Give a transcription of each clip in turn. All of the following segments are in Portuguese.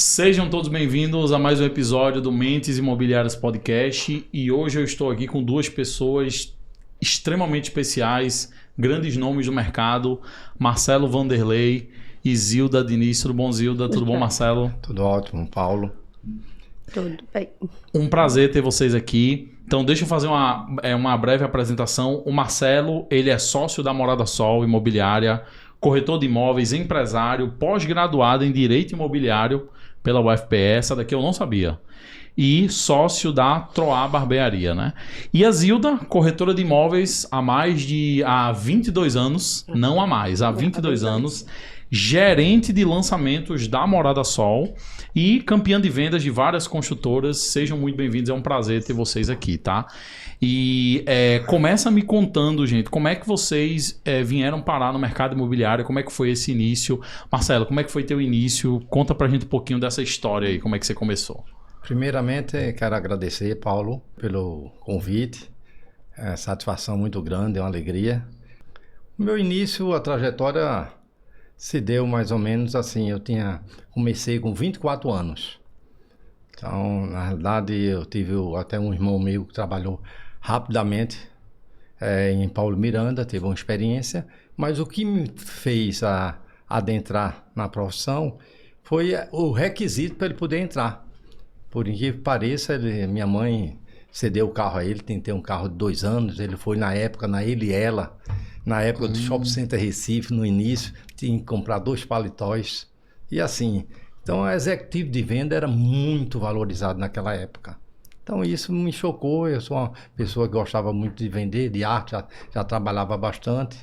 Sejam todos bem-vindos a mais um episódio do Mentes Imobiliárias Podcast, e hoje eu estou aqui com duas pessoas extremamente especiais, grandes nomes do mercado, Marcelo Vanderlei e Zilda Diniz. Tudo bom, Zilda? Tudo bom, Marcelo? Tudo ótimo, Paulo. Tudo bem. Um prazer ter vocês aqui. Então deixa eu fazer uma breve apresentação. O Marcelo, ele é sócio da Morada Sol Imobiliária, corretor de imóveis, empresário, pós-graduado em Direito Imobiliário pela UFPE, essa daqui eu não sabia. E sócio da Troá Barbearia, né? E a Zilda, corretora de imóveis há 22 anos, não há mais, há 22 anos, gerente de lançamentos da Morada Sol e campeã de vendas de várias construtoras. Sejam muito bem-vindos, é um prazer ter vocês aqui, tá? E começa me contando, gente, como é que vocês vieram parar no mercado imobiliário, como é que foi esse início? Marcelo, como é que foi teu início? Conta pra gente um pouquinho dessa história aí, como é que você começou. Primeiramente, quero agradecer, Paulo, pelo convite. É satisfação muito grande, é uma alegria. O meu início, a trajetória se deu mais ou menos assim. Comecei com 24 anos. Então, na realidade, eu tive até um irmão meu que trabalhou rapidamente em Paulo Miranda, teve uma experiência. Mas o que me fez adentrar na profissão foi o requisito para ele poder entrar. Por incrível que pareça, minha mãe cedeu o carro a ele, tem que ter um carro de 2 anos, ele foi na época, na Ele e Ela, na época do Shopping Center Recife, no início, tinha que comprar 2 paletós, e assim. Então, a executivo de venda era muito valorizado naquela época. Então, isso me chocou, eu sou uma pessoa que gostava muito de vender, de arte, já trabalhava bastante,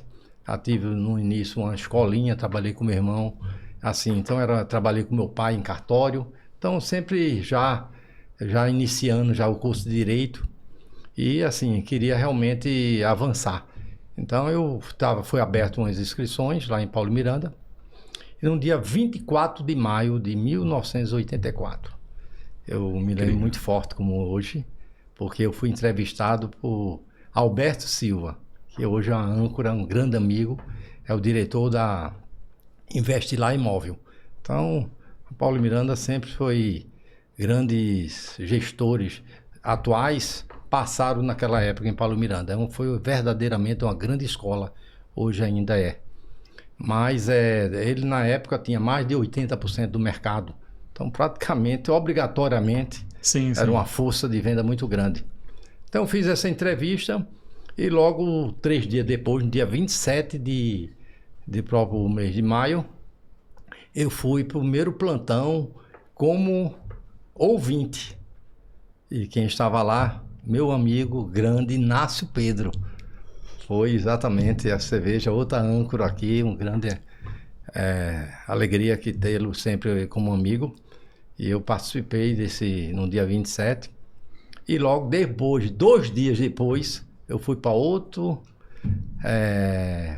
já tive no início uma escolinha, trabalhei com meu irmão, assim, então trabalhei com meu pai em cartório. Então, sempre já iniciando já o curso de Direito e, assim, queria realmente avançar. Então, foi aberto umas inscrições lá em Paulo Miranda e no dia 24 de maio de 1984. Eu me lembro muito forte como hoje, porque eu fui entrevistado por Alberto Silva, que hoje é uma âncora, um grande amigo, é o diretor da Investilar Imóvel. Então, Paulo Miranda sempre foi grandes gestores atuais, passaram naquela época em Paulo Miranda. Foi verdadeiramente uma grande escola, hoje ainda é. Mas ele na época tinha mais de 80% do mercado. Então praticamente, obrigatoriamente, era uma força de venda muito grande. Então fiz essa entrevista e logo 3 dias depois, no dia 27 de próprio mês de maio, eu fui para o primeiro plantão como ouvinte. E quem estava lá, meu amigo grande Inácio Pedro. Foi exatamente, você veja, outra âncora aqui, um grande alegria que tê-lo sempre como amigo. E eu participei no dia 27. E logo depois, 2 dias depois, eu fui para outro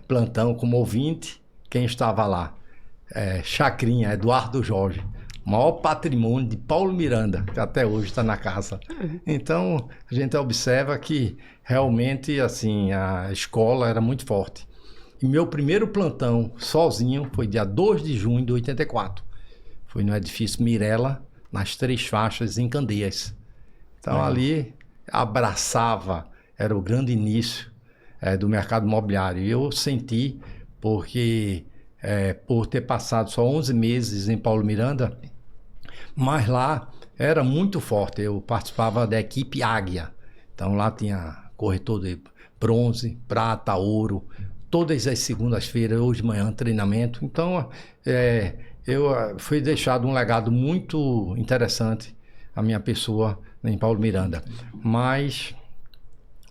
plantão como ouvinte. Quem estava lá? Chacrinha, Eduardo Jorge, o maior patrimônio de Paulo Miranda, que até hoje está na casa. Então, a gente observa que realmente assim, a escola era muito forte. E meu primeiro plantão sozinho foi dia 2 de junho de 84. Foi no edifício Mirella, nas 3 faixas em Candeias. Então, ali abraçava, era o grande início do mercado imobiliário. E eu senti, porque por ter passado só 11 meses em Paulo Miranda, mas lá era muito forte. Eu participava da equipe Águia. Então lá tinha corretor de bronze, prata, ouro, todas as segundas-feiras, hoje de manhã, treinamento. Então fui deixado um legado muito interessante a minha pessoa em Paulo Miranda. Mas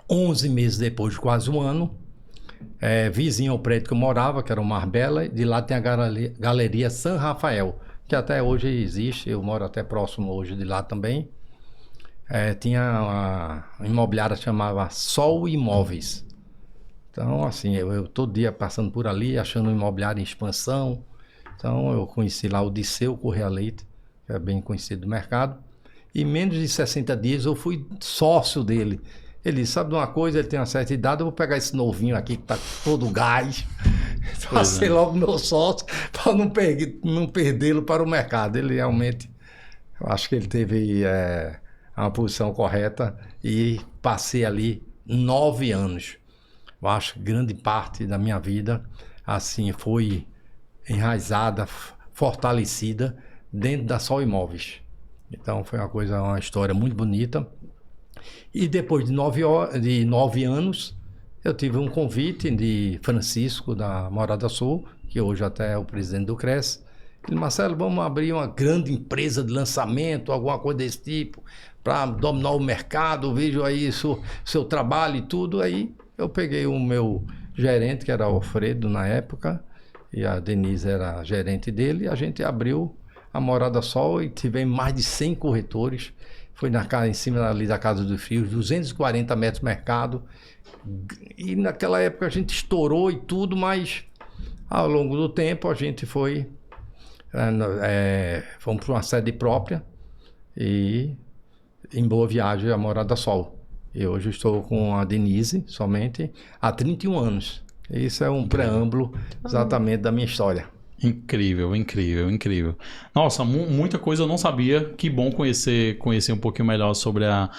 11 meses depois, quase um ano, vizinho ao prédio que eu morava, que era o Marbella, de lá tem a Galeria San Rafael, que até hoje existe, eu moro até próximo hoje de lá também. Tinha uma imobiliária que chamava Sol Imóveis. Então, assim, eu todo dia passando por ali, achando um imobiliário em expansão. Então, eu conheci lá o Disseu Correia Leite, que é bem conhecido do mercado. E em menos de 60 dias eu fui sócio dele. Ele disse, sabe de uma coisa, ele tem uma certa idade, eu vou pegar esse novinho aqui que tá todo gás. Passei logo meu sócio para não perdê-lo para o mercado. Ele realmente Eu acho que ele teve uma posição correta e passei ali 9 anos. Eu acho que grande parte da minha vida, assim, foi enraizada, fortalecida dentro da Sol Imóveis. Então foi uma história muito bonita. E depois de 9 anos, eu tive um convite de Francisco, da Morada Sul, que hoje até é o presidente do CRES. Ele, Marcelo, vamos abrir uma grande empresa de lançamento, alguma coisa desse tipo, para dominar o mercado, vejo aí seu trabalho e tudo. Aí eu peguei o meu gerente, que era o Alfredo na época, e a Denise era a gerente dele, e a gente abriu a Morada Sol e tivemos mais de 100 corretores. Foi em cima ali da Casa dos Frios, 240 metros mercado. E naquela época a gente estourou e tudo, mas ao longo do tempo a gente fomos para uma sede própria e em Boa Viagem a Morada Sol. E hoje eu estou com a Denise somente há 31 anos. Isso é um preâmbulo exatamente da minha história. Incrível, incrível, incrível. Nossa, muita coisa eu não sabia. Que bom conhecer um pouquinho melhor sobre a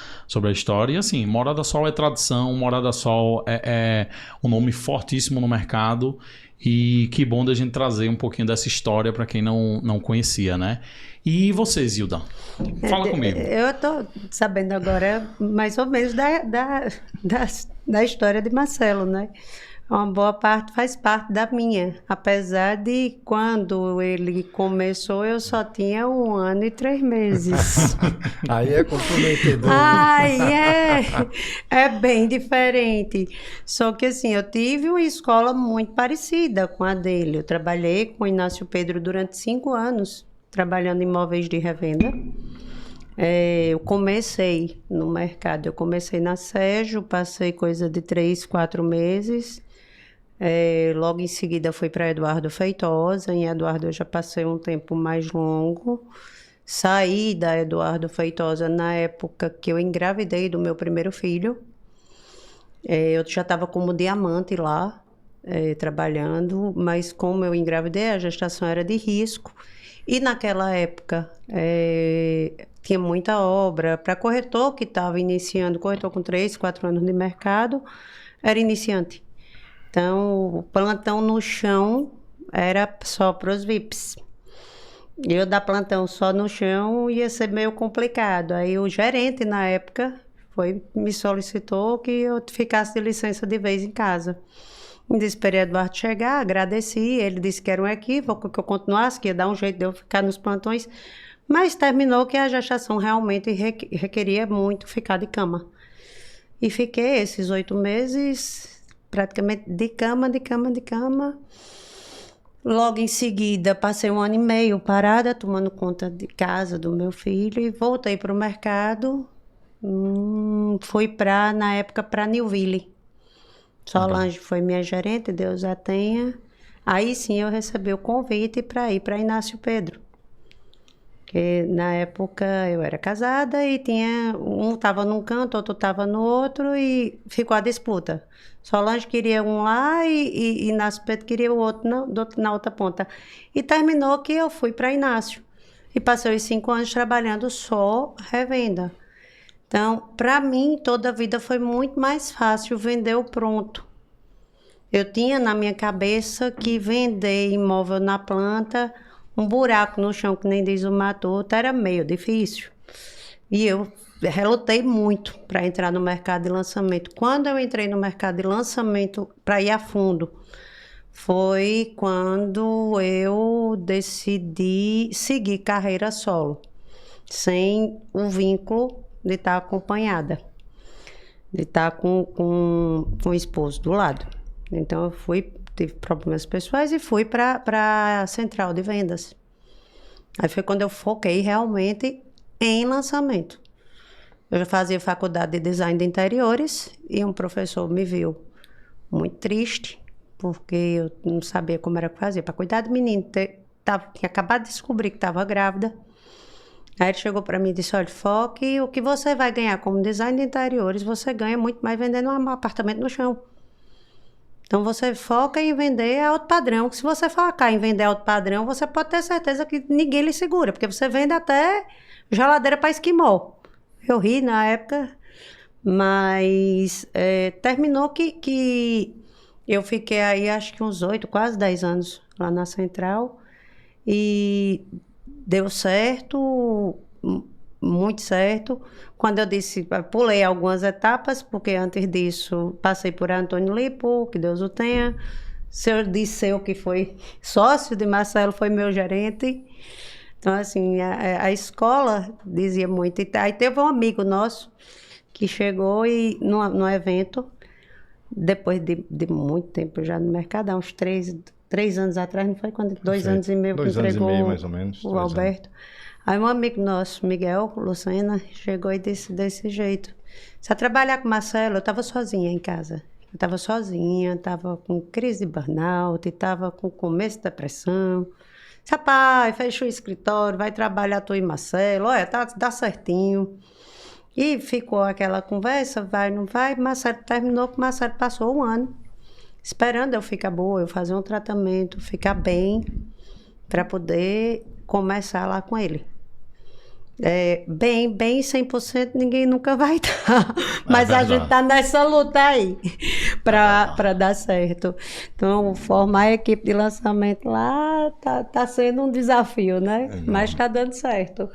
história. E assim, Morada Sol é tradição, Morada Sol é um nome fortíssimo no mercado. E que bom da gente trazer um pouquinho dessa história para quem não conhecia, né? E você, Zilda? Fala comigo. Eu tô sabendo agora mais ou menos da história de Marcelo, né? Uma boa parte faz parte da minha, apesar de quando ele começou eu só tinha 1 ano e 3 meses. Aí é comprometedor. Ai, é bem diferente. Só que assim, eu tive uma escola muito parecida com a dele. Eu trabalhei com o Inácio Pedro durante 5 anos, trabalhando em imóveis de revenda. Eu comecei no mercado, eu comecei na Sérgio, passei coisa de 3, 4 meses. Logo em seguida fui para Eduardo Feitosa. Em Eduardo eu já passei um tempo mais longo. Saí da Eduardo Feitosa na época que eu engravidei do meu primeiro filho. Eu já estava como diamante lá, trabalhando, mas como eu engravidei, a gestação era de risco. E naquela época tinha muita obra. Para corretor que estava iniciando, corretor com 3, 4 anos de mercado, era iniciante. Então, o plantão no chão era só para os VIPs. Eu dar plantão só no chão ia ser meio complicado. Aí o gerente, na época, me solicitou que eu ficasse de licença de vez em casa. Esperei Eduardo chegar, agradeci. Ele disse que era um equívoco, que eu continuasse, que ia dar um jeito de eu ficar nos plantões. Mas terminou que a gestação realmente requeria muito ficar de cama. E fiquei esses 8 meses... praticamente de cama. Logo em seguida, passei 1 ano e meio parada, tomando conta de casa do meu filho e voltei para o mercado. Fui na época para Newville. Solange foi minha gerente, Deus a tenha. Aí sim eu recebi o convite para ir para Inácio Pedro. Porque na época eu era casada e um estava num canto, outro estava no outro e ficou a disputa. Solange queria um lá e Inácio Pedro queria o outro na outra ponta. E terminou que eu fui para Inácio. E passei os 5 anos trabalhando só revenda. Então, para mim, toda a vida foi muito mais fácil vender o pronto. Eu tinha na minha cabeça que vender imóvel na planta, um buraco no chão, que nem diz o Matuto, era meio difícil. E eu relutei muito para entrar no mercado de lançamento. Quando eu entrei no mercado de lançamento para ir a fundo, foi quando eu decidi seguir carreira solo, sem o vínculo de estar acompanhada, de estar com o esposo do lado. Então eu tive problemas pessoais e fui para a central de vendas. Aí foi quando eu foquei realmente em lançamento. Eu já fazia faculdade de design de interiores e um professor me viu muito triste, porque eu não sabia como era que fazia para cuidar do menino. Tinha acabado de descobrir que estava grávida. Aí ele chegou para mim e disse, olha, foque, o que você vai ganhar como design de interiores, você ganha muito mais vendendo um apartamento no chão. Então, você foca em vender alto padrão. Se você focar em vender alto padrão, você pode ter certeza que ninguém lhe segura, porque você vende até geladeira para esquimó. Eu ri na época, mas terminou que eu fiquei aí, acho que uns 8, quase 10 anos lá na Central, e deu certo, muito certo. Quando eu disse, pulei algumas etapas, porque antes disso passei por Antônio Lipo, que Deus o tenha. Senhor Disseu, que foi sócio de Marcelo, foi meu gerente. Então, assim, a escola dizia muito. Aí teve um amigo nosso que chegou e no evento, depois de muito tempo já no mercado, há uns 3 anos atrás, não foi? Quando 2 anos e meio que entregou 2 anos e meio, mais ou menos, o Alberto. Aí um amigo nosso, Miguel Lucena, chegou e disse desse jeito: você vai trabalhar com o Marcelo? Eu estava sozinha em casa. Eu estava sozinha, estava com crise de burnout, estava com começo de depressão. Rapaz, fecha o escritório, vai trabalhar tu e Marcelo, olha, dá certinho. E ficou aquela conversa, vai, não vai. Marcelo terminou, que Marcelo passou 1 ano esperando eu ficar boa, eu fazer um tratamento, ficar bem, para poder começar lá com ele. Bem 100% ninguém nunca vai estar. Mas a gente está nessa luta aí para dar certo. Então, formar a equipe de lançamento lá tá sendo um desafio, né? Mas está dando certo.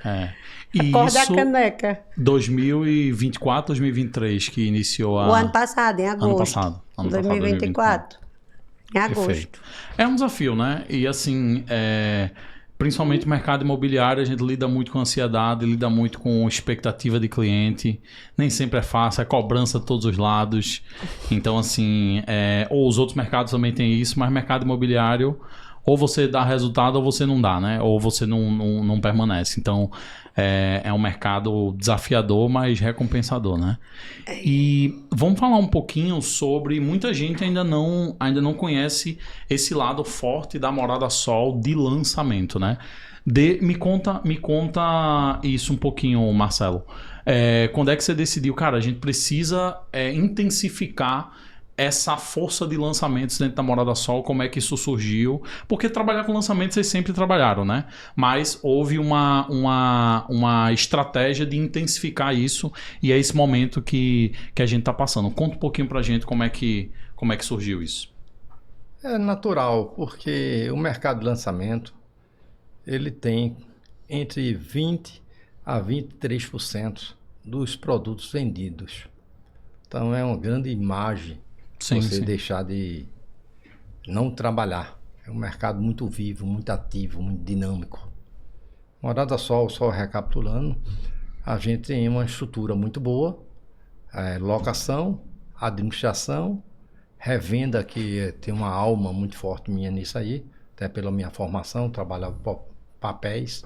Acorda a caneca. 2024, 2023 que iniciou o ano passado, em agosto. Ano passado, 2024. Em agosto. Perfeito. É um desafio, né? E assim, principalmente o mercado imobiliário, a gente lida muito com ansiedade, lida muito com expectativa de cliente. Nem sempre é fácil, é cobrança de todos os lados. Então, assim, ou os outros mercados também têm isso, mas mercado imobiliário, ou você dá resultado ou você não dá, né? Ou você não permanece. Então, é um mercado desafiador, mas recompensador, né? E vamos falar um pouquinho sobre... Muita gente ainda não conhece esse lado forte da Morada Sol de lançamento, né? Me conta isso um pouquinho, Marcelo. Quando é que você decidiu, cara, a gente precisa intensificar essa força de lançamentos dentro da Morada Sol, como é que isso surgiu? Porque trabalhar com lançamentos vocês sempre trabalharam, né? Mas houve uma estratégia de intensificar isso e é esse momento que a gente está passando. Conta um pouquinho pra gente como é que surgiu isso. É natural, porque o mercado de lançamento, ele tem entre 20% a 23% dos produtos vendidos. Então é uma grande imagem você deixar de não trabalhar. É um mercado muito vivo, muito ativo, muito dinâmico. Morada Sol, só recapitulando, a gente tem uma estrutura muito boa, locação, administração, revenda, que tem uma alma muito forte minha nisso aí, até pela minha formação, trabalhava papéis,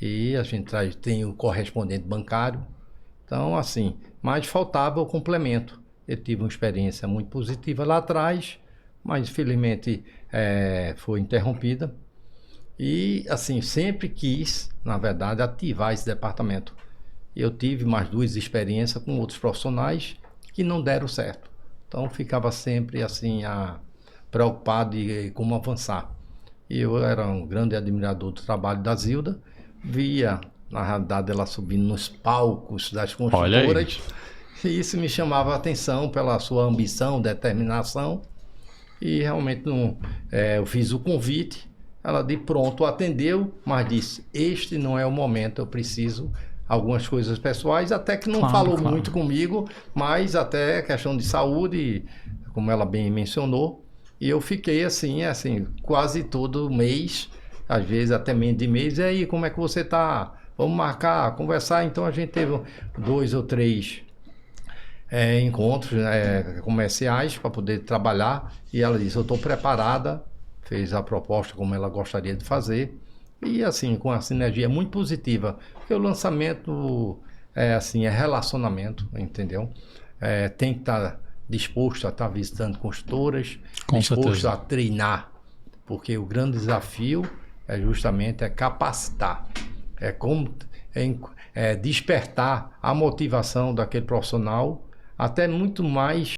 e a gente tem o correspondente bancário. Então, assim, mas faltava o complemento. Eu tive uma experiência muito positiva lá atrás, mas infelizmente foi interrompida. E, assim, sempre quis, na verdade, ativar esse departamento. Eu tive mais 2 experiências com outros profissionais que não deram certo. Então, ficava sempre, assim, preocupado em como avançar. E eu era um grande admirador do trabalho da Zilda, via, na realidade, ela subindo nos palcos das construtoras. E isso me chamava a atenção pela sua ambição, determinação. E realmente eu fiz o convite. Ela de pronto atendeu, mas disse: este não é o momento, eu preciso algumas coisas pessoais. Até que não falou muito comigo, mas até questão de saúde, como ela bem mencionou. E eu fiquei assim, quase todo mês, às vezes até menos de mês. E aí, como é que você está? Vamos marcar, conversar. Então a gente teve 2 ou 3 encontros comerciais para poder trabalhar, e ela disse: eu estou preparada, fez a proposta como ela gostaria de fazer, e assim, com a sinergia muito positiva, porque o lançamento é relacionamento, entendeu? Tem que estar disposto a estar visitando construtoras, disposto a treinar, porque o grande desafio justamente capacitar, despertar a motivação daquele profissional, até muito mais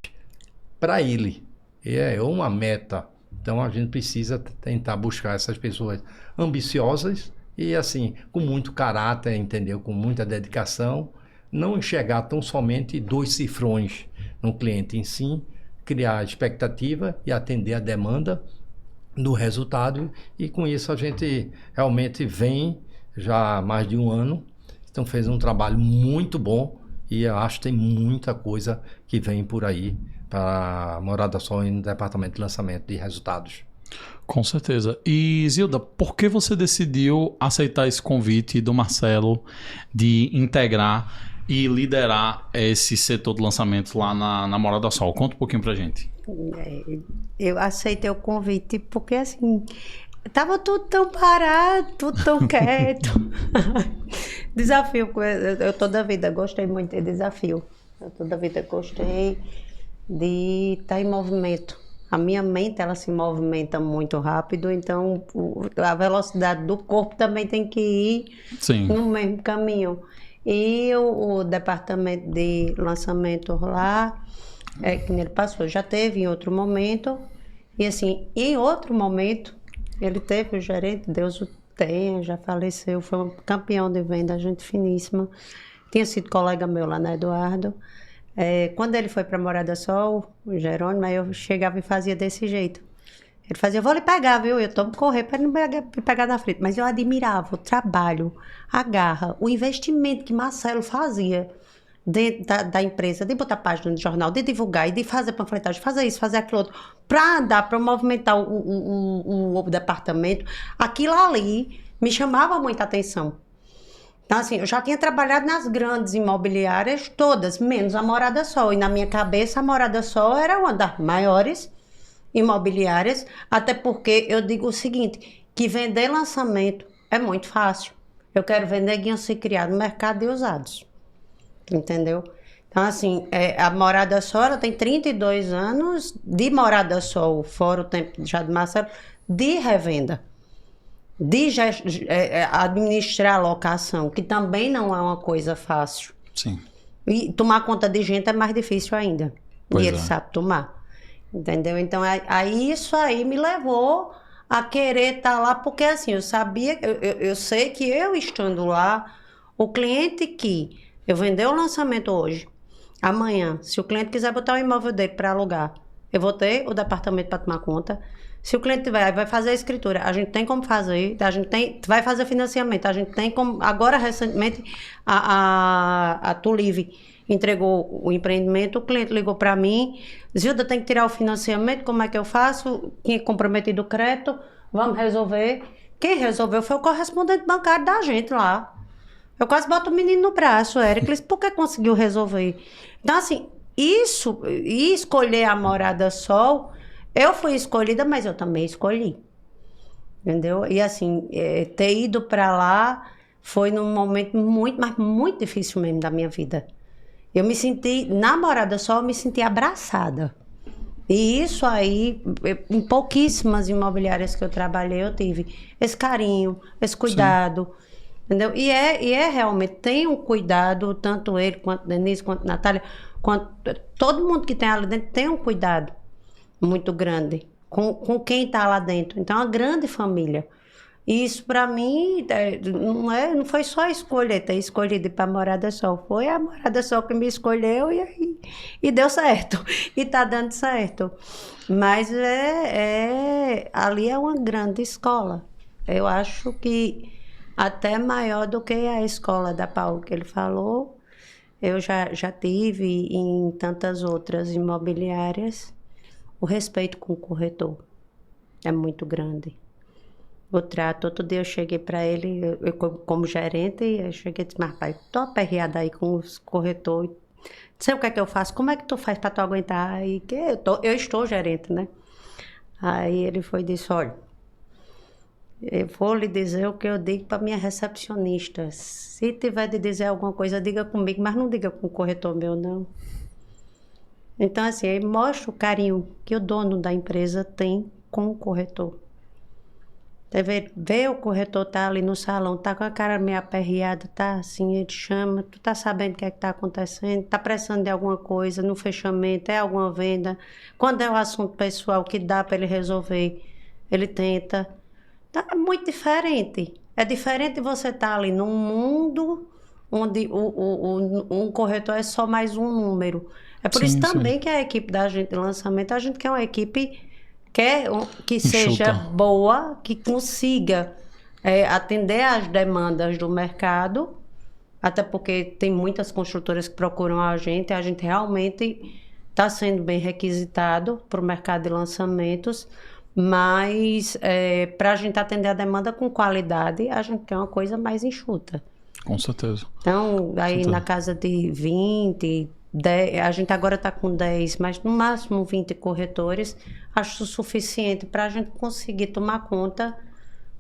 para ele. é uma meta. Então a gente precisa tentar buscar essas pessoas ambiciosas e assim, com muito caráter, entendeu? Com muita dedicação, não enxergar tão somente 2 cifrões no cliente em si, criar expectativa e atender a demanda do resultado, e com isso a gente realmente vem já há mais de 1 ano, então fez um trabalho muito bom e eu acho que tem muita coisa que vem por aí para Morada Sol no departamento de lançamento de resultados. Com certeza. E Zilda, por que você decidiu aceitar esse convite do Marcelo de integrar e liderar esse setor de lançamento lá na Morada Sol? Conta um pouquinho pra gente. Eu aceitei o convite porque, assim, tava tudo tão parado, tudo tão quieto. Desafio, eu toda a vida gostei muito de desafio. Eu toda a vida gostei de estar em movimento. A minha mente, ela se movimenta muito rápido, então a velocidade do corpo também tem que ir Sim. no mesmo caminho. E o departamento de lançamento lá, que ele passou, já teve em outro momento, e assim, em outro momento, ele teve o gerente, Deus o tenha, já faleceu, foi um campeão de venda, gente finíssima, tinha sido colega meu lá na Eduardo. Quando ele foi para Morada Sol, o Jerônimo, aí eu chegava e fazia desse jeito. Ele fazia, eu vou lhe pegar, viu? Eu tô correr para não me pegar na frente. Mas eu admirava o trabalho, a garra, o investimento que Marcelo fazia dentro da empresa, de botar página no jornal, de divulgar e de fazer panfletagem, fazer isso, fazer aquilo outro, para dar, para movimentar o departamento. Aquilo ali me chamava muita atenção. Então, assim, eu já tinha trabalhado nas grandes imobiliárias todas, menos a Morada Sol. E na minha cabeça, a Morada Sol era uma das maiores imobiliárias, até porque eu digo o seguinte, que vender lançamento é muito fácil. Eu quero vender guia-se criar no mercado de usados. Entendeu? Então, assim, a Morada Sol, ela tem 32 anos de Morada Sol, fora o tempo já de Marcelo, de revenda. De administrar a locação, que também não é uma coisa fácil. Sim. E tomar conta de gente é mais difícil ainda. Pois e ele sabe tomar. Entendeu? Então, isso aí me levou a querer estar lá, porque assim, eu sabia, eu sei que eu estando lá, o cliente que eu vender o lançamento hoje, amanhã, se o cliente quiser botar o imóvel dele para alugar, eu vou ter o departamento para tomar conta. Se o cliente vai fazer a escritura, a gente tem como fazer, vai fazer financiamento, a gente tem como. Agora, recentemente, a Tulive entregou o empreendimento, o cliente ligou para mim, Zilda, tem que tirar o financiamento, como é que eu faço? Tinha comprometido o crédito, vamos resolver. Quem resolveu foi o correspondente bancário da gente lá. Eu quase boto o menino no braço, Éricles, porque conseguiu resolver. Então, assim, isso, e escolher a Morada Sol, eu fui escolhida, mas eu também escolhi. Entendeu? E assim, ter ido para lá foi num momento muito, mas muito difícil mesmo da minha vida. Eu me senti, na Morada Sol, eu me senti abraçada. E isso aí, em pouquíssimas imobiliárias que eu trabalhei, eu tive esse carinho, esse cuidado. Sim. Entendeu? E realmente, tem um cuidado, tanto ele, quanto Denise, quanto Natália, quanto todo mundo que tem ali dentro, tem um cuidado muito grande com quem está lá dentro. Então, é uma grande família. E isso, para mim, não foi só ter escolhido ir para a Morada Sol. Foi a Morada Sol que me escolheu e deu certo. E está dando certo. Mas ali é uma grande escola. Eu acho que até maior do que a escola da Paulo que ele falou. Eu já tive em tantas outras imobiliárias. O respeito com o corretor é muito grande. O trato, outro dia eu cheguei para ele, eu como gerente, eu cheguei e disse, mas pai, tô aperreada aí com os corretores. Não sei o que é que eu faço, como é que tu faz para tu aguentar? Aí, que eu estou gerente, né? Aí ele foi e disse, olha, eu vou lhe dizer o que eu digo para minha recepcionista. Se tiver de dizer alguma coisa, diga comigo, mas não diga com o corretor meu, não. Então, assim, ele mostra o carinho que o dono da empresa tem com o corretor. Vê o corretor tá ali no salão, tá com a cara meio aperreada, tá assim, ele chama, tu tá sabendo o que é que tá acontecendo, tá precisando de alguma coisa no fechamento, é alguma venda. Quando é um assunto pessoal que dá para ele resolver, ele tenta. Tá muito diferente. É diferente você estar ali num mundo onde um corretor é só mais um número. É por isso também que a equipe da gente de lançamento, a gente quer uma equipe que seja boa, que consiga atender às demandas do mercado, até porque tem muitas construtoras que procuram a gente realmente está sendo bem requisitado para o mercado de lançamentos, mas para a gente atender a demanda com qualidade, a gente quer uma coisa mais enxuta. Com certeza. Então, aí na casa de 20, 10, a gente agora está com 10, mas no máximo 20 corretores, acho suficiente para a gente conseguir tomar conta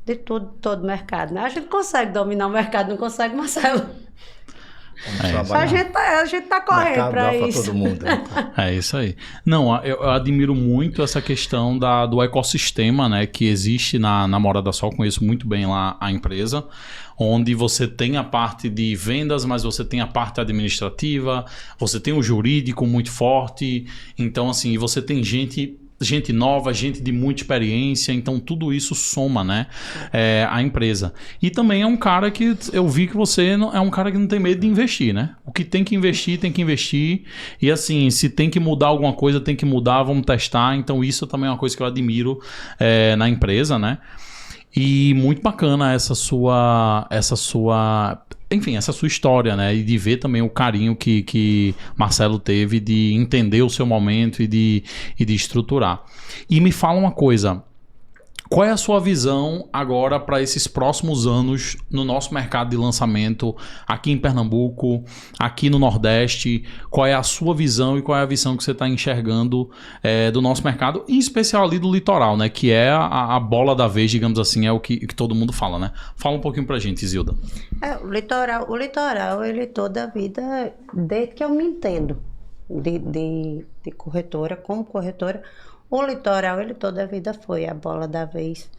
de todo o mercado. Né? A gente consegue dominar o mercado, não consegue, Marcelo? A gente tá correndo para isso. Todo mundo, né? É isso aí. Não, eu admiro muito essa questão do ecossistema, né, que existe na Morada do Sol. Conheço muito bem lá a empresa, onde você tem a parte de vendas, mas você tem a parte administrativa, você tem o jurídico muito forte. Então, assim, você tem gente nova, gente de muita experiência, então tudo isso soma, né, a empresa. E também é um cara que eu vi que você é um cara que não tem medo de investir, né? O que tem que investir, tem que investir. E assim, se tem que mudar alguma coisa, tem que mudar, vamos testar. Então isso também é uma coisa que eu admiro na empresa, né? E muito bacana essa sua história, né? E de ver também o carinho que Marcelo teve de entender o seu momento e de estruturar. E me fala uma coisa, qual é a sua visão agora para esses próximos anos no nosso mercado de lançamento aqui em Pernambuco, aqui no Nordeste? Qual é a sua visão e qual é a visão que você está enxergando do nosso mercado, em especial ali do litoral, né? Que é a bola da vez, digamos assim, é o que todo mundo fala, né? Fala um pouquinho pra gente, Zilda. O litoral, ele toda a vida, desde que eu me entendo de corretora, como corretora, o litoral, ele toda a vida foi a bola da vez.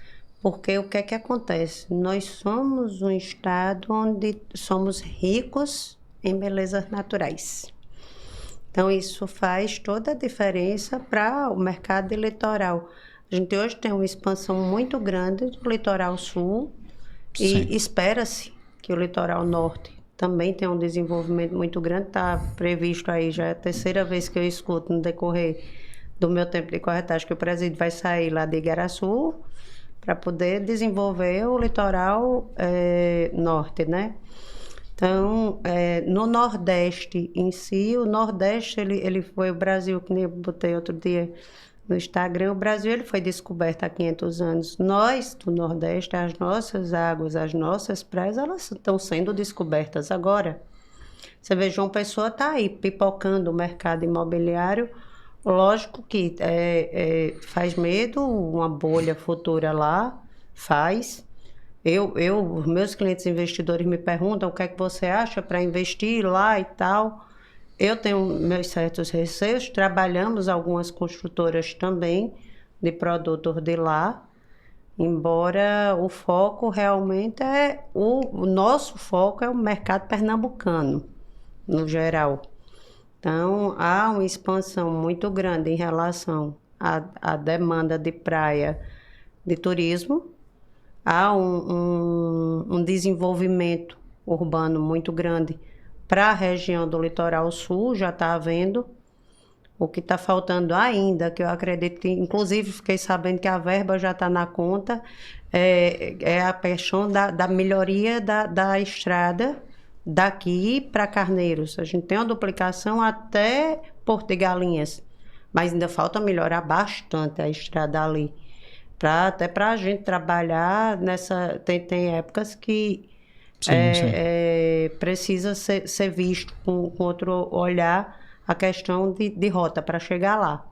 Porque o que é que acontece? Nós somos um estado onde somos ricos em belezas naturais. Então, isso faz toda a diferença para o mercado de litoral. A gente hoje tem uma expansão muito grande do litoral sul. Sim. E espera-se que o litoral norte também tenha um desenvolvimento muito grande. Está previsto aí, já é a terceira vez que eu escuto no decorrer do meu tempo de corretagem, que o presídio vai sair lá de Igaraçu para poder desenvolver o litoral norte, né? Então, no Nordeste em si, o Nordeste, ele foi o Brasil, que nem eu botei outro dia no Instagram, o Brasil ele foi descoberto há 500 anos. Nós, do Nordeste, as nossas águas, as nossas praias, elas estão sendo descobertas agora. Você vê, João Pessoa está aí pipocando o mercado imobiliário. Lógico que faz medo, uma bolha futura lá, faz. Meus clientes investidores me perguntam o que é que você acha para investir lá e tal. Eu tenho meus certos receios, trabalhamos algumas construtoras também de produtos de lá, embora o foco realmente o nosso foco é o mercado pernambucano, no geral. Então, há uma expansão muito grande em relação à demanda de praia, de turismo. Há um desenvolvimento urbano muito grande para a região do litoral sul, já está havendo. O que está faltando ainda, que eu acredito que, inclusive, fiquei sabendo que a verba já está na conta, é a questão da melhoria da estrada daqui para Carneiros. A gente tem uma duplicação até Porto de Galinhas, mas ainda falta melhorar bastante a estrada ali. Até para a gente trabalhar nessa... Tem épocas que precisa ser visto com outro olhar a questão de rota para chegar lá.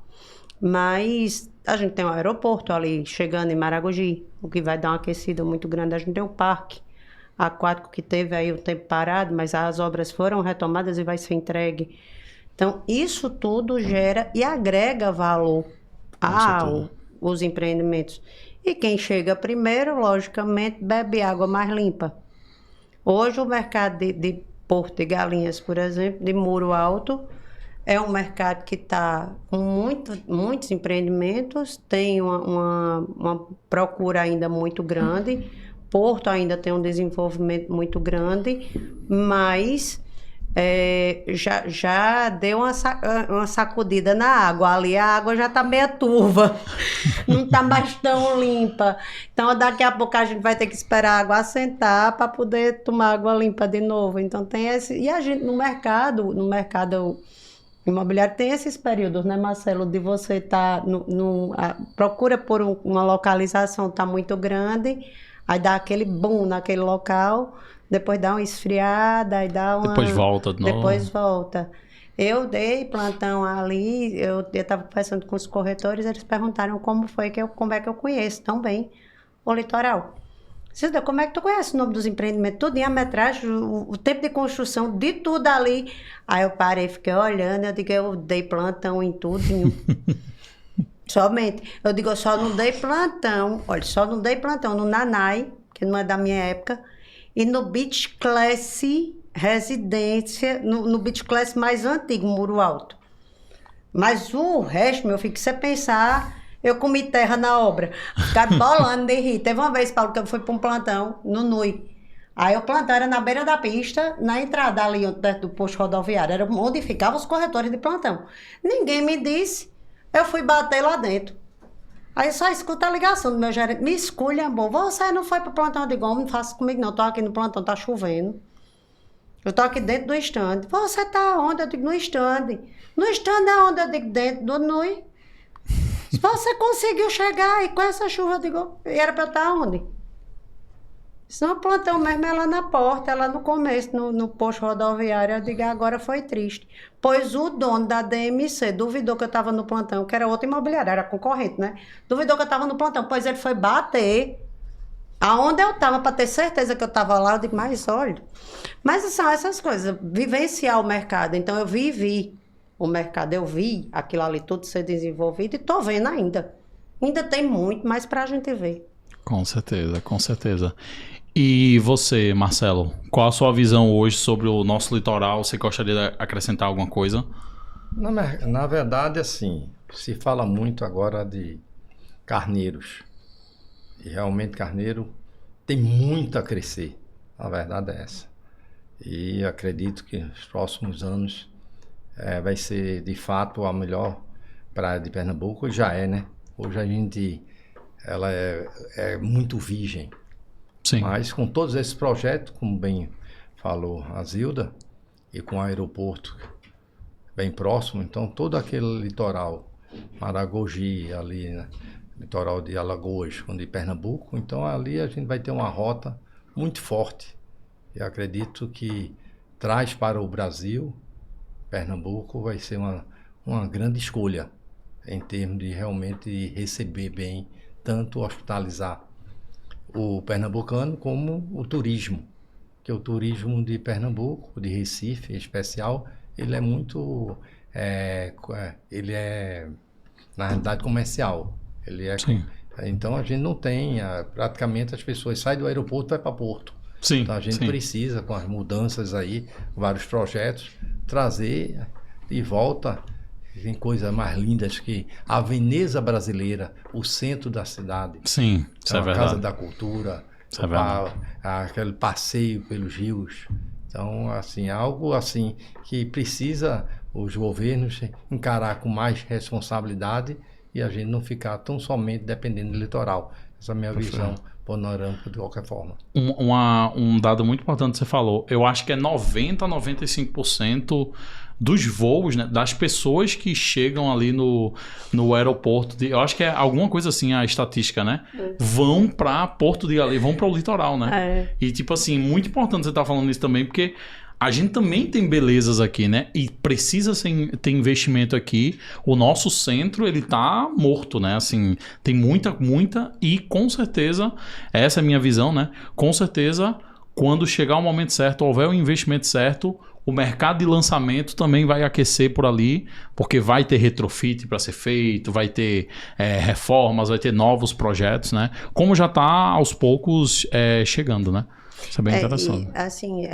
Mas a gente tem um aeroporto ali chegando em Maragogi, o que vai dar uma aquecida muito grande. A gente tem um parque aquático que teve aí o tempo parado, mas as obras foram retomadas e vai ser entregue. Então, isso tudo gera e agrega valor aos empreendimentos. E quem chega primeiro, logicamente, bebe água mais limpa. Hoje o mercado de Porto de Galinhas, por exemplo, de Muro Alto, é um mercado que está com muitos empreendimentos, tem uma procura ainda muito grande. Porto ainda tem um desenvolvimento muito grande, mas já deu uma sacudida na água. Ali a água já está meio turva, não está mais tão limpa. Então, daqui a pouco a gente vai ter que esperar a água assentar para poder tomar água limpa de novo. Então, tem esse... E a gente, no mercado imobiliário, tem esses períodos, né, Marcelo, de você estar... a procura por uma localização está muito grande, aí dá aquele boom naquele local... Depois dá uma esfriada, aí dá uma... Depois volta de novo. Depois volta. Eu dei plantão ali, eu estava conversando com os corretores, eles perguntaram como é que eu conheço tão bem o litoral. Cida, como é que tu conhece o nome dos empreendimentos? Tudo em a metragem, o tempo de construção, de tudo ali. Aí eu parei, fiquei olhando, eu digo, eu dei plantão em tudinho. Somente. Eu digo, eu só não dei plantão no Nanai, que não é da minha época, e no Beach Class Residência, no Beach Class mais antigo, Muro Alto. Mas o resto, meu filho, que você pensar, eu comi terra na obra. Ficar bolando de rir. Teve uma vez, Paulo, que eu fui para um plantão no NUI. Aí o plantão era na beira da pista, na entrada ali, perto do posto rodoviário. Era onde ficavam os corretores de plantão. Ninguém me disse, eu fui bater lá dentro. Aí só escuta a ligação do meu gerente. Me escolha, bom. Você não foi para o plantão? Eu digo, não faça comigo não. Estou aqui no plantão, está chovendo. Eu estou aqui dentro do estande. Você está onde? Eu digo, no estande. No estande é onde? Eu digo, dentro do NUI. Se você conseguiu chegar aí com essa chuva, eu digo, e era para eu estar onde? Se não, o plantão mesmo é lá na porta, é lá no começo, no posto rodoviário. Eu digo, agora foi triste. Pois o dono da DMC duvidou que eu estava no plantão, que era outra imobiliária, era concorrente, né? Duvidou que eu estava no plantão, pois ele foi bater aonde eu estava, para ter certeza que eu estava lá. Eu digo, mas olha... Mas são essas coisas, vivenciar o mercado. Então, eu vivi o mercado, eu vi aquilo ali tudo ser desenvolvido e estou vendo ainda. Ainda tem muito mais para a gente ver. Com certeza, com certeza. E você, Marcelo, qual a sua visão hoje sobre o nosso litoral? Você gostaria de acrescentar alguma coisa? Na verdade, assim, se fala muito agora de Carneiros. E realmente Carneiro tem muito a crescer. A verdade é essa. E acredito que nos próximos anos vai ser, de fato, a melhor praia de Pernambuco. E já é, né? Hoje a gente... Ela é muito virgem. Sim. Mas com todos esses projetos, como bem falou a Zilda, e com o aeroporto bem próximo, então todo aquele litoral, Maragogi, ali, né? Litoral de Alagoas, de Pernambuco, então ali a gente vai ter uma rota muito forte. E acredito que traz para o Brasil, Pernambuco vai ser uma grande escolha em termos de realmente receber bem, tanto hospitalizar o pernambucano como o turismo, que o turismo de Pernambuco, de Recife em especial, ele é muito, ele é na realidade comercial, ele é. Sim. Então a gente não tem, praticamente as pessoas saem do aeroporto e vai para Porto. Sim, então a gente precisa, com as mudanças aí, vários projetos, trazer de volta. Tem coisas mais lindas que a Veneza brasileira, o centro da cidade. Sim, isso é verdade. A Casa da Cultura, isso é verdade. Aquele passeio pelos rios. Então, assim, algo assim que precisa os governos encarar com mais responsabilidade e a gente não ficar tão somente dependendo do litoral. Essa é a minha visão panorâmica de qualquer forma. Um dado muito importante que você falou, eu acho que é 90% a 95% dos voos, né, das pessoas que chegam ali no aeroporto, eu acho que é alguma coisa assim a estatística, né? Vão para Porto de Galinhas, vão para o litoral, né? E tipo assim, muito importante você estar falando isso também, porque a gente também tem belezas aqui, né? E precisa ter investimento aqui. O nosso centro, ele tá morto, né? Assim, tem muita, e com certeza, essa é a minha visão, né? Com certeza, quando chegar o momento certo, houver o investimento certo, o mercado de lançamento também vai aquecer por ali, porque vai ter retrofit para ser feito, vai ter reformas, vai ter novos projetos, né? Como já está aos poucos chegando, né? Isso é bem interessante. E, assim,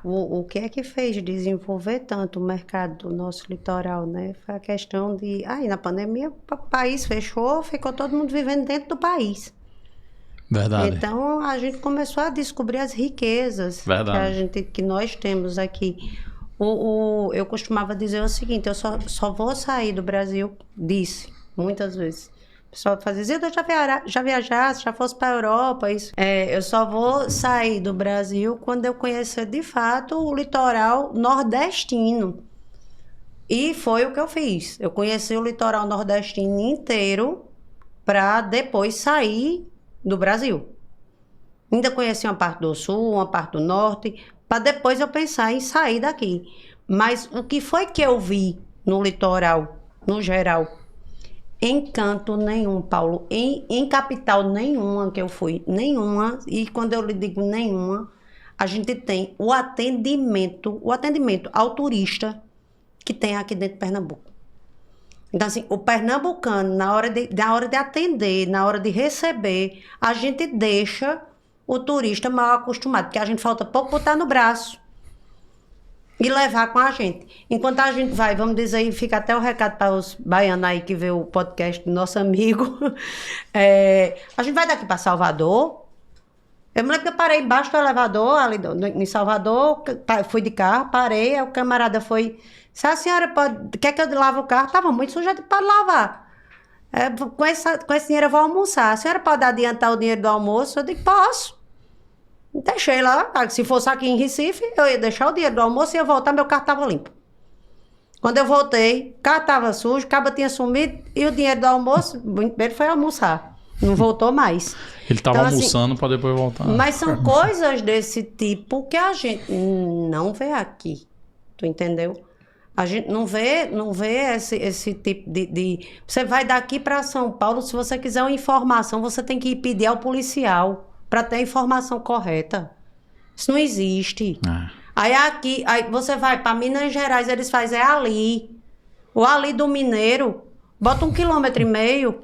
o que é que fez desenvolver tanto o mercado do nosso litoral, né? Foi a questão de... Aí, na pandemia, o país fechou, ficou todo mundo vivendo dentro do país. Verdade. Então, a gente começou a descobrir as riquezas que nós temos aqui. Eu costumava dizer o seguinte, eu só vou sair do Brasil, disse, muitas vezes. O pessoal fazia, já viajasse, já fosse para a Europa, isso. Eu só vou sair do Brasil quando eu conhecer, de fato, o litoral nordestino. E foi o que eu fiz. Eu conheci o litoral nordestino inteiro para depois sair do Brasil. Ainda conheci uma parte do sul, uma parte do norte, para depois eu pensar em sair daqui. Mas o que foi que eu vi no litoral, no geral? Encanto nenhum, Paulo. Em capital nenhuma que eu fui, nenhuma. E quando eu lhe digo nenhuma, a gente tem o atendimento ao turista que tem aqui dentro de Pernambuco. Então, assim, o pernambucano, na hora de atender, na hora de receber, a gente deixa o turista mal acostumado, porque a gente falta pouco botar no braço e levar com a gente. Enquanto a gente vai, vamos dizer, e fica até o recado para os baianos aí que vê o podcast do nosso amigo, a gente vai daqui para Salvador. Eu me lembro que eu parei embaixo do elevador, ali em Salvador, fui de carro, parei, aí o camarada foi... Se a senhora quer que eu lave o carro? Estava muito sujo, pode lavar. Com esse dinheiro eu vou almoçar. A senhora pode adiantar o dinheiro do almoço? Eu digo, posso. Deixei lá. Se fosse aqui em Recife, eu ia deixar o dinheiro do almoço e ia voltar, meu carro estava limpo. Quando eu voltei, o carro estava sujo, o cabo tinha sumido e o dinheiro do almoço, ele foi almoçar. Não voltou mais. Ele estava então, almoçando assim, para depois voltar. Mas são coisas desse tipo que a gente não vê aqui. Tu entendeu? A gente não vê esse tipo de... Você vai daqui para São Paulo, se você quiser uma informação, você tem que ir pedir ao policial para ter a informação correta. Isso não existe. Aí você vai para Minas Gerais, eles fazem ali. O ali do mineiro, bota 1,5 km.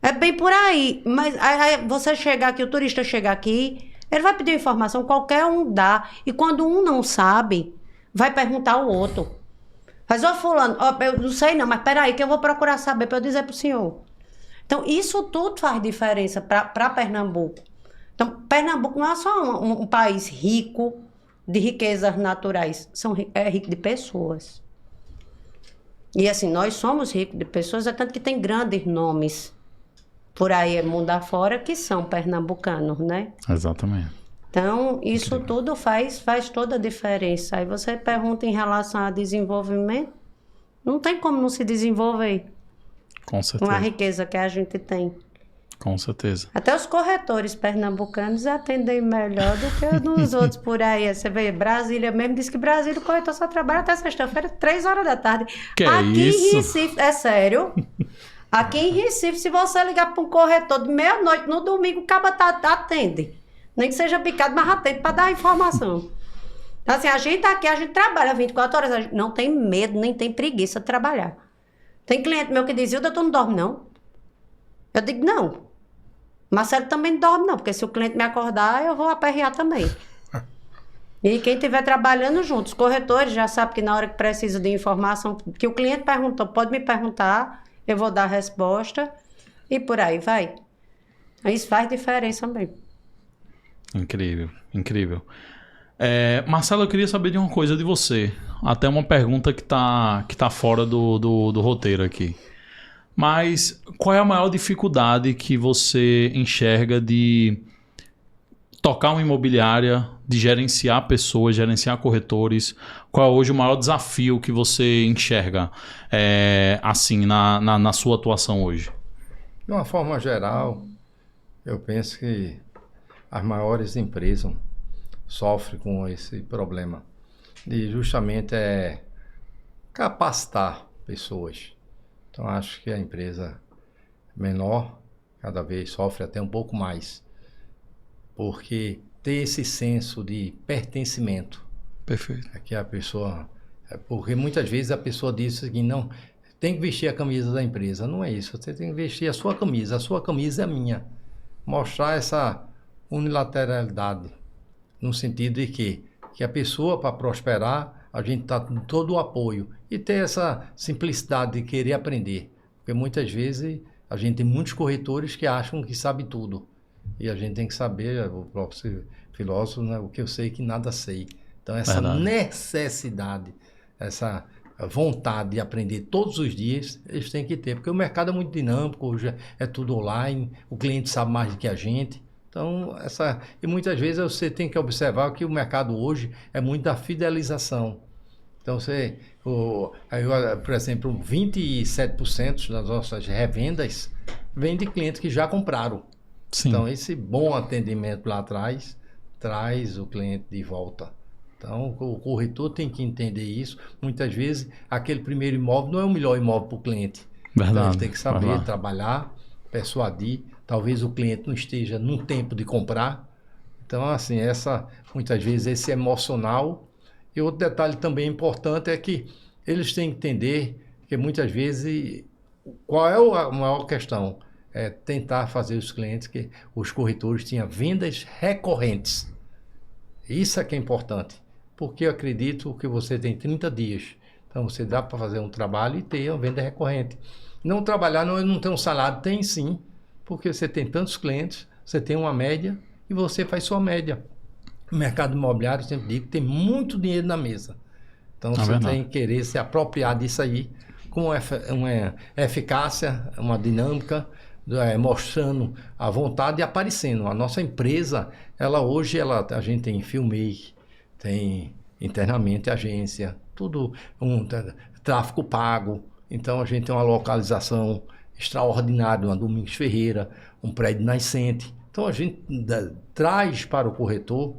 É bem por aí. Mas aí você chegar aqui, o turista chega aqui, ele vai pedir informação, qualquer um dá. E quando um não sabe... vai perguntar ao outro. Mas, fulano, eu não sei não, mas peraí que eu vou procurar saber para eu dizer para o senhor. Então, isso tudo faz diferença para Pernambuco. Então, Pernambuco não é só um país rico de riquezas naturais, é rico de pessoas. E assim, nós somos ricos de pessoas, é tanto que tem grandes nomes por aí, mundo afora, que são pernambucanos, né? Exatamente. Então, isso tudo faz toda a diferença. Aí você pergunta em relação a desenvolvimento, não tem como não se desenvolver. Com certeza. Com a riqueza que a gente tem. Com certeza. Até os corretores pernambucanos atendem melhor do que nos outros por aí. Você vê, Brasília mesmo, diz que Brasília o corretor só trabalha até sexta-feira, 3 horas da tarde. Que aqui isso? Em Recife, é sério. Aqui em Recife, se você ligar para um corretor de meia-noite, no domingo, o cabo atende. Nem que seja picado, mas atende para dar informação. Então, assim, a gente tá aqui, a gente trabalha 24 horas, a gente não tem medo, nem tem preguiça de trabalhar. Tem cliente meu que diz, o doutor não dorme, não? Eu digo, não. Marcelo também não dorme, não, porque se o cliente me acordar, eu vou aperrear também. E quem estiver trabalhando junto, os corretores já sabem que na hora que precisa de informação, que o cliente perguntou, pode me perguntar, eu vou dar a resposta, e por aí vai. Isso faz diferença mesmo. Incrível, incrível. Marcelo, eu queria saber de uma coisa de você. Até uma pergunta que tá fora do roteiro aqui. Mas qual é a maior dificuldade que você enxerga de tocar uma imobiliária, de gerenciar pessoas, gerenciar corretores? Qual é hoje o maior desafio que você enxerga assim, na sua atuação hoje? De uma forma geral, eu penso que as maiores empresas sofrem com esse problema de justamente capacitar pessoas. Então, acho que a empresa menor cada vez sofre até um pouco mais, porque ter esse senso de pertencimento Perfeito. É que a pessoa... Porque muitas vezes a pessoa diz que não, tem que vestir a camisa da empresa. Não é isso, você tem que vestir a sua camisa é minha. Mostrar essa unilateralidade, no sentido de que a pessoa, para prosperar, a gente está com todo o apoio. E ter essa simplicidade de querer aprender. Porque muitas vezes a gente tem muitos corretores que acham que sabe tudo. E a gente tem que saber, o próprio filósofo, né, o que eu sei que nada sei. Então essa necessidade, essa vontade de aprender todos os dias, eles têm que ter. Porque o mercado é muito dinâmico, hoje é tudo online, o cliente sabe mais do que a gente. Então, e muitas vezes você tem que observar que o mercado hoje é muito da fidelização. Então, por exemplo, 27% das nossas revendas vem de clientes que já compraram. Sim. Então, esse bom atendimento lá atrás traz o cliente de volta. Então, o corretor tem que entender isso. Muitas vezes, aquele primeiro imóvel não é o melhor imóvel para o cliente. Verdade. Então, ele tem que saber trabalhar, persuadir. Talvez o cliente não esteja num tempo de comprar. Então, assim, muitas vezes esse emocional. E outro detalhe também importante é que eles têm que entender que muitas vezes, qual é a maior questão? É tentar fazer os corretores tenham vendas recorrentes. Isso é que é importante, porque eu acredito que você tem 30 dias. Então, você dá para fazer um trabalho e ter uma venda recorrente. Não trabalhar, não ter um salário, tem sim, porque você tem tantos clientes, você tem uma média e você faz sua média. O mercado imobiliário, eu sempre digo, tem muito dinheiro na mesa. Então, você tem que querer se apropriar disso aí com uma eficácia, uma dinâmica, mostrando a vontade e aparecendo. A nossa empresa, a gente tem filmmaker, tem internamente agência, tudo, tráfego pago. Então, a gente tem uma localização extraordinária, uma Domingos Ferreira, um prédio nascente. Então, a gente traz para o corretor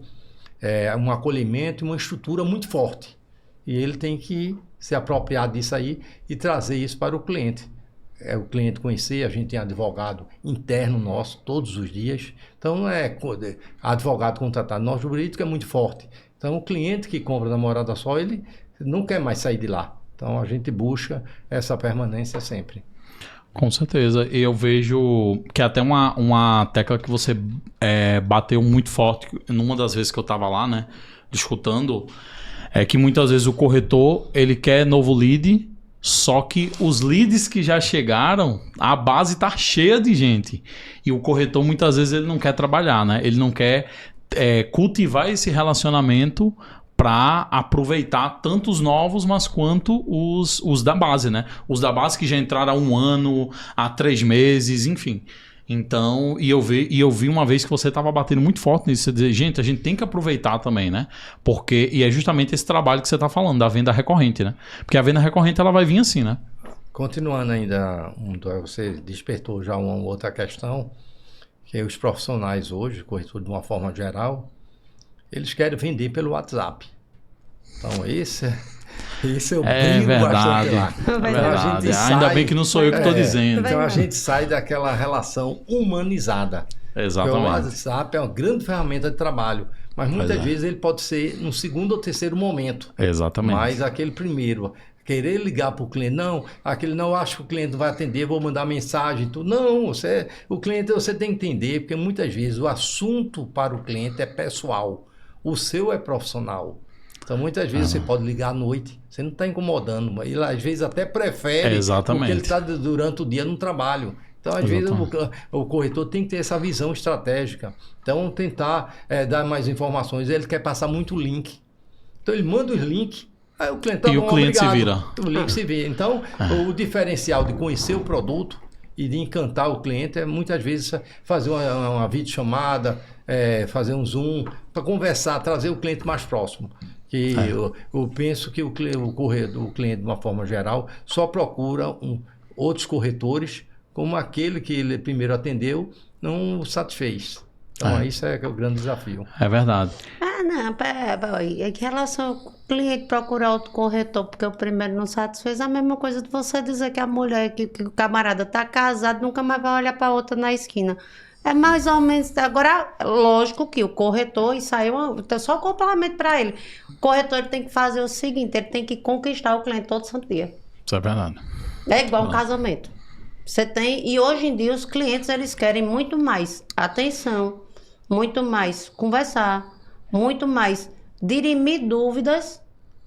um acolhimento e uma estrutura muito forte. E ele tem que se apropriar disso aí e trazer isso para o cliente. O cliente conhecer, a gente tem advogado interno nosso todos os dias. Então, advogado contratado nosso jurídico é muito forte. Então, o cliente que compra da Morada Sol, ele não quer mais sair de lá. Então, a gente busca essa permanência sempre. Com certeza. Eu vejo que até uma tecla que você bateu muito forte numa das vezes que eu estava lá, né, escutando, é que muitas vezes o corretor, ele quer novo lead, só que os leads que já chegaram, a base tá cheia de gente. E o corretor, muitas vezes, ele não quer trabalhar, né? Ele não quer cultivar esse relacionamento para aproveitar tanto os novos, mas quanto os da base, né? Os da base que já entraram há 1 ano, há 3 meses, enfim. Então, e eu vi uma vez que você estava batendo muito forte nisso, você dizer, gente, a gente tem que aproveitar também, né? E é justamente esse trabalho que você está falando, da venda recorrente, né? Porque a venda recorrente, ela vai vir assim, né? Continuando ainda, você despertou já uma outra questão, que os profissionais hoje, corretor de uma forma geral, eles querem vender pelo WhatsApp. Então, esse eu brinco verdade, lá. É verdade. Ainda bem que não sou eu que estou dizendo. Então, a gente sai daquela relação humanizada. Exatamente. Porque o WhatsApp é uma grande ferramenta de trabalho, mas muitas vezes ele pode ser no segundo ou terceiro momento. Exatamente. Mas aquele primeiro, querer ligar para o cliente, eu acho que o cliente não vai atender, vou mandar mensagem, tudo. Não, o cliente você tem que entender, porque muitas vezes o assunto para o cliente é pessoal, o seu é profissional. Então, muitas vezes você pode ligar à noite, você não está incomodando, mas ele às vezes até prefere, porque ele está durante o dia no trabalho. Então, às vezes, o corretor tem que ter essa visão estratégica. Então, tentar dar mais informações. Ele quer passar muito link. Então, ele manda os links, aí o cliente o cliente se vira. O link se vira. Então, o diferencial de conhecer o produto e de encantar o cliente é, muitas vezes, fazer uma videochamada, fazer um Zoom, para conversar, trazer o cliente mais próximo. Eu penso que o cliente, de uma forma geral, só procura outros corretores, como aquele que ele primeiro atendeu, não o satisfez. Então, isso é o grande desafio. É verdade. Em relação ao cliente procurar outro corretor, porque o primeiro não satisfez, a mesma coisa de você dizer que a mulher, que o camarada está casado, nunca mais vai olhar para outra na esquina. É mais ou menos. Agora, lógico que o corretor, isso aí é só um complemento para ele. O corretor ele tem que fazer o seguinte: ele tem que conquistar o cliente todo santo dia. Isso é verdade. É igual um casamento. Você tem. E hoje em dia, os clientes eles querem muito mais atenção, muito mais conversar, muito mais dirimir dúvidas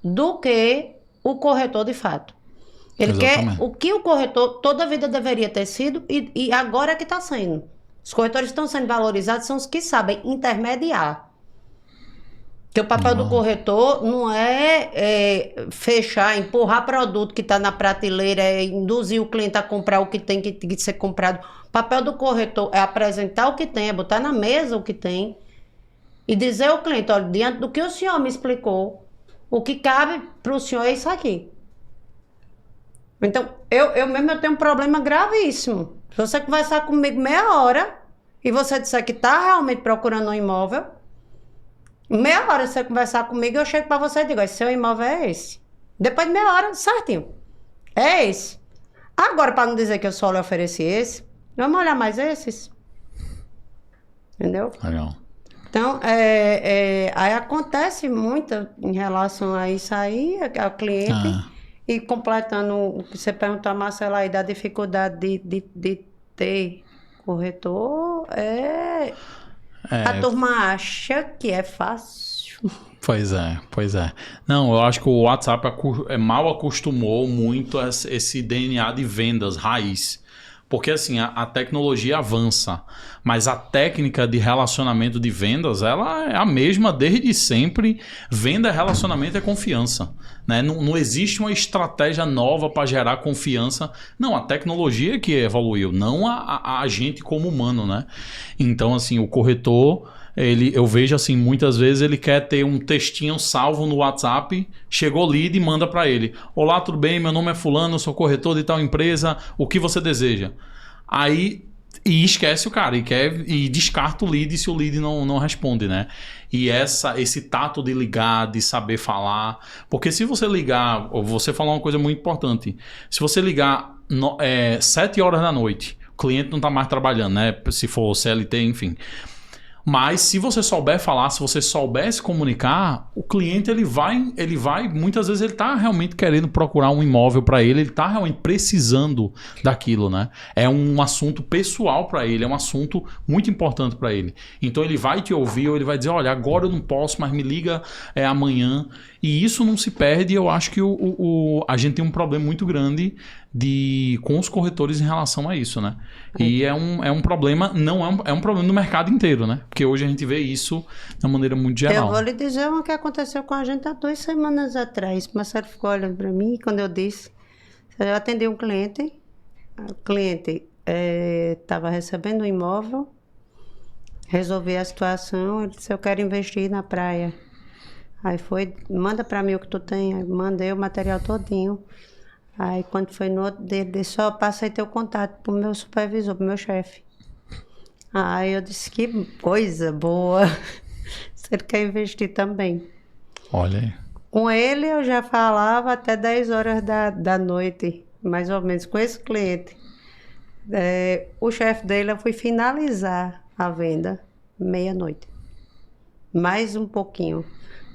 do que o corretor de fato. Ele Exatamente. quer o que o corretor toda a vida deveria ter sido e agora é que está sendo. Os corretores estão sendo valorizados, são os que sabem intermediar. Porque o papel do corretor não é fechar, empurrar produto que está na prateleira, é induzir o cliente a comprar o que tem que ser comprado. O papel do corretor é apresentar o que tem, é botar na mesa o que tem e dizer ao cliente, olha, diante do que o senhor me explicou, o que cabe para o senhor é isso aqui. Então, eu mesmo tenho um problema gravíssimo. Se você conversar comigo meia hora e você disser que está realmente procurando um imóvel, meia hora você conversar comigo, eu chego para você e digo, seu imóvel é esse. Depois de meia hora, certinho. É esse. Agora, para não dizer que eu só lhe ofereci esse, vamos olhar mais esses. Entendeu? Legal. Então, aí acontece muito em relação a isso aí, ao cliente. E completando o que você perguntou a Marcela aí da dificuldade de ter corretor, a turma acha que é fácil. Pois é. Não, eu acho que o WhatsApp mal acostumou muito esse DNA de vendas raiz. Porque assim, a tecnologia avança, mas a técnica de relacionamento de vendas, ela é a mesma desde sempre. Venda, relacionamento é confiança, né? Não existe uma estratégia nova para gerar confiança. Não, a tecnologia que evoluiu, não a gente como humano, né? Então, assim, o corretor... eu vejo assim, muitas vezes ele quer ter um textinho salvo no WhatsApp, chegou lead e manda para ele. Olá, tudo bem? Meu nome é fulano, eu sou corretor de tal empresa, o que você deseja? Aí, e esquece o cara, e descarta o lead se o lead não responde, né? E esse tato de ligar, de saber falar, porque se você ligar, você falar uma coisa muito importante, se você ligar 7 horas da noite, o cliente não tá mais trabalhando, né? Se for CLT, enfim... Mas se você souber falar, se você souber se comunicar, o cliente ele vai, muitas vezes ele está realmente querendo procurar um imóvel para ele está realmente precisando daquilo, né? É um assunto pessoal para ele, é um assunto muito importante para ele. Então ele vai te ouvir ou ele vai dizer, olha, agora eu não posso, mas me liga amanhã. E isso não se perde. Eu acho que a gente tem um problema muito grande com os corretores em relação a isso, né? E é um problema, é um problema no mercado inteiro, né? Porque hoje a gente vê isso de uma maneira muito geral. Eu vou lhe dizer o que aconteceu com a gente há 2 semanas atrás. O Marcelo ficou olhando para mim quando eu disse, eu atendi um cliente, o cliente estava recebendo um imóvel, resolvi a situação, ele disse, eu quero investir na praia. Aí foi, manda para mim o que tu tem. Aí mandei o material todinho. Aí quando foi no outro dele, disse, só passei teu contato pro meu supervisor, pro meu chefe. Aí eu disse, que coisa boa. Se ele quer investir também. Olha aí. Com ele eu já falava até 10 horas da noite, mais ou menos, com esse cliente. O chefe dele, eu fui finalizar a venda meia-noite. Mais um pouquinho.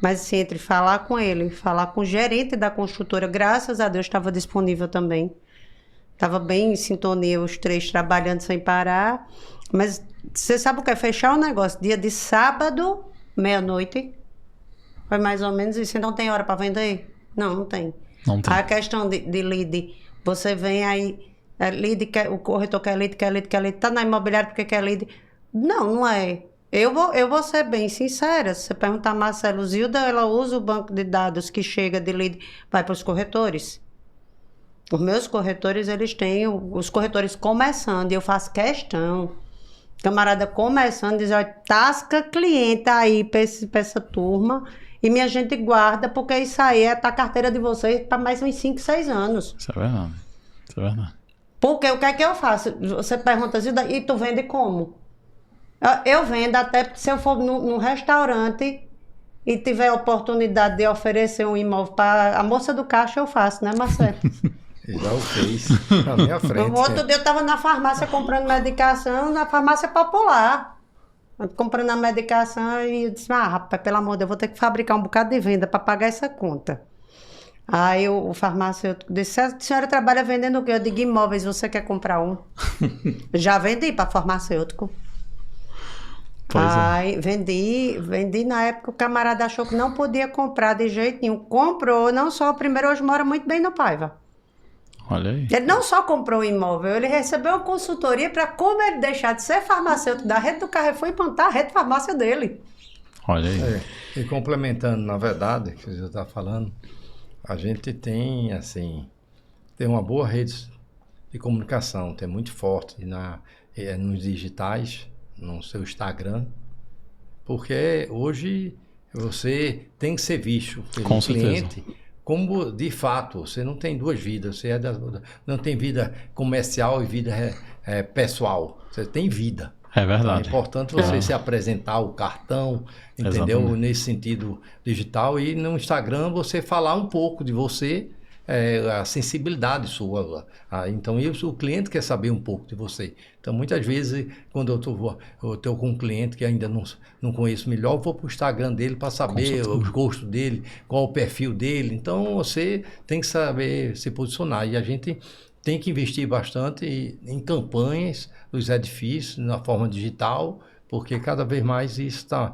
Mas assim, entre falar com ele, falar com o gerente da construtora, graças a Deus estava disponível também. Estava bem em sintonia, os 3 trabalhando sem parar. Mas você sabe o que é fechar o negócio? Dia de sábado, meia-noite. Foi mais ou menos isso. Você não tem hora para vender? Não tem. Não tem. A questão de lead, você vem aí, o corretor quer lead. Está na imobiliária porque quer lead. Não é. Eu vou ser bem sincera. Se você perguntar a Marcelo, Zilda, ela usa o banco de dados que chega de lead, vai para os corretores. Os meus corretores, eles têm os corretores começando, e eu faço questão. Camarada começando, diz, olha, tasca cliente aí para essa turma, e minha gente guarda, porque isso aí tá a carteira de vocês para mais uns 5, 6 anos. Isso é verdade. Porque o que é que eu faço? Você pergunta, Zilda, e tu vende como? Eu vendo até se eu for num restaurante e tiver a oportunidade de oferecer um imóvel para a moça do caixa, eu faço, né, Marcelo? Já o fez na minha frente. No outro dia eu estava na farmácia comprando medicação, na farmácia popular. Comprando a medicação e eu disse, rapaz, pelo amor de Deus, eu vou ter que fabricar um bocado de venda para pagar essa conta. Aí o farmacêutico disse, a senhora trabalha vendendo o quê? Eu digo, imóveis, você quer comprar um? Já vendi para farmacêutico. Aí vendi na época o camarada achou que não podia comprar de jeito nenhum. Comprou, não só o primeiro, hoje mora muito bem no Paiva. Olha aí. Ele não só comprou o imóvel, ele recebeu uma consultoria para como ele deixar de ser farmacêutico da rede do Carrefour e montar a rede de farmácia dele. Olha aí. E complementando, na verdade, que você está falando, a gente tem, assim, tem uma boa rede de comunicação, tem muito forte nos digitais, no seu Instagram, porque hoje você tem que ser visto pelo cliente como, de fato, você não tem duas vidas, você não tem vida comercial e vida pessoal, você tem vida. É verdade. É importante você se apresentar o cartão, entendeu? Exatamente. Nesse sentido digital. E no Instagram você falar um pouco de você, a sensibilidade sua. Então, isso, o cliente quer saber um pouco de você. Então, muitas vezes, quando eu estou com um cliente que ainda não conheço melhor, eu vou para o Instagram dele para saber os gostos dele, qual o perfil dele. Então, você tem que saber se posicionar. E a gente tem que investir bastante em campanhas dos edifícios, na forma digital, porque cada vez mais isso está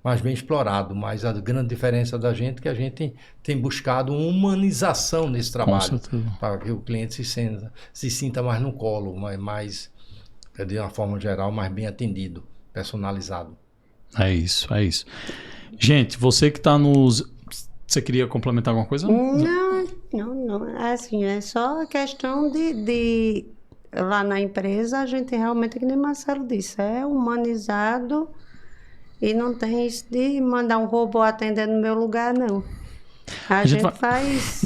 mais bem explorado. Mas a grande diferença da gente é que a gente tem buscado uma humanização nesse trabalho, para que o cliente se sinta mais no colo, mais, de uma forma geral, mais bem atendido, personalizado. É isso, é isso. Gente, você que está nos... Você queria complementar alguma coisa? Não. Assim, é só a questão de... Lá na empresa, a gente realmente, que nem Marcelo disse, é humanizado e não tem isso de mandar um robô atender no meu lugar, não. A gente faz...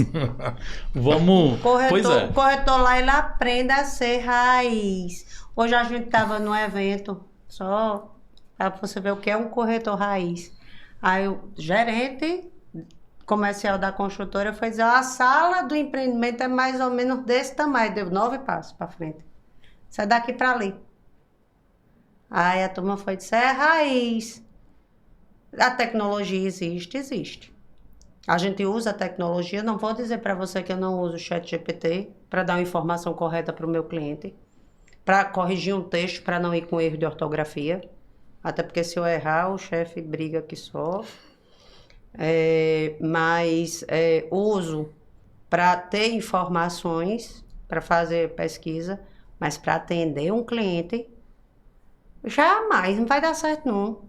Vamos... O corretor lá, ele aprende a ser raiz. Hoje a gente estava num evento, só para você ver o que é um corretor raiz. Aí o gerente comercial da construtora foi dizer, a sala do empreendimento é mais ou menos desse tamanho, deu 9 passos para frente. Sai daqui para ali. Aí a turma foi dizer, é raiz. A tecnologia existe. A gente usa a tecnologia, não vou dizer para você que eu não uso o ChatGPT para dar uma informação correta para o meu cliente, para corrigir um texto, para não ir com erro de ortografia, até porque se eu errar, o chefe briga que só. Mas uso para ter informações, para fazer pesquisa, mas para atender um cliente, jamais, não vai dar certo não,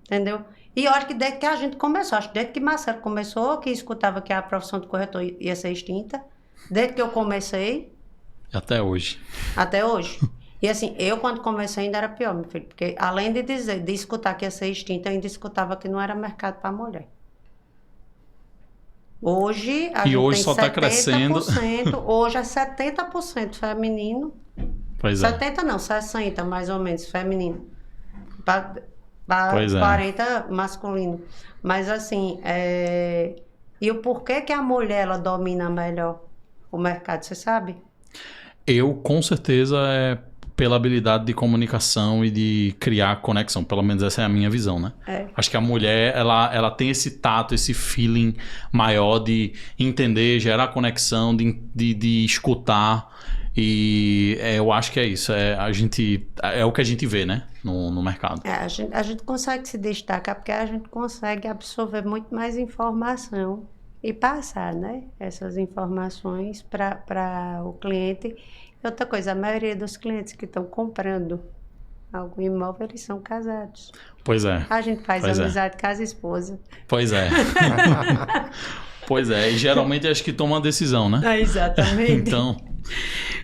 entendeu? E olha que desde que a gente começou, acho que desde que Marcelo começou, que escutava que a profissão de corretor ia ser extinta, desde que eu comecei... Até hoje. E assim, eu quando comecei ainda era pior, meu filho, porque além de escutar que ia ser extinta, eu ainda escutava que não era mercado para mulher. Hoje a gente hoje tem só 70%, está crescendo. Hoje é 70% feminino. Pois é. 70 não, 60 mais ou menos feminino. Para Pois é. 40 masculino. Mas assim, e o porquê que a mulher ela domina melhor o mercado, você sabe? Eu, com certeza, pela habilidade de comunicação e de criar conexão. Pelo menos essa é a minha visão, né? Acho que a mulher, ela tem esse tato, esse feeling maior de entender, gerar conexão, de escutar. E eu acho que é isso. É o que a gente vê, né? No mercado. A gente consegue se destacar porque a gente consegue absorver muito mais informação e passar, né? Essas informações para o cliente. Outra coisa, a maioria dos clientes que estão comprando algum imóvel, eles são casados. Pois é. A gente faz amizade com as esposas. Pois é. Pois é. E geralmente acho que toma a decisão, né? Exatamente. Então...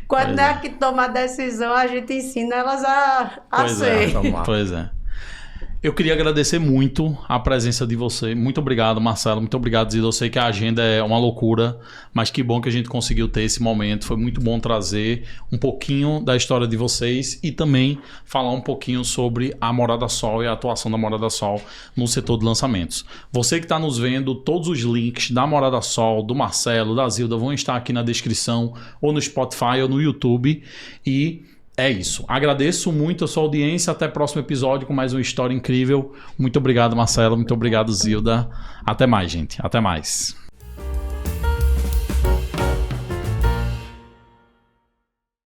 Quando é que toma a decisão, a gente ensina elas a ser. Pois é. Eu queria agradecer muito a presença de você. Muito obrigado, Marcelo. Muito obrigado, Zilda. Eu sei que a agenda é uma loucura, mas que bom que a gente conseguiu ter esse momento. Foi muito bom trazer um pouquinho da história de vocês e também falar um pouquinho sobre a Morada Sol e a atuação da Morada Sol no setor de lançamentos. Você que está nos vendo, todos os links da Morada Sol, do Marcelo, da Zilda vão estar aqui na descrição, ou no Spotify ou no YouTube. E é isso. Agradeço muito a sua audiência. Até o próximo episódio com mais uma história incrível. Muito obrigado, Marcelo. Muito obrigado, Zilda. Até mais, gente. Até mais.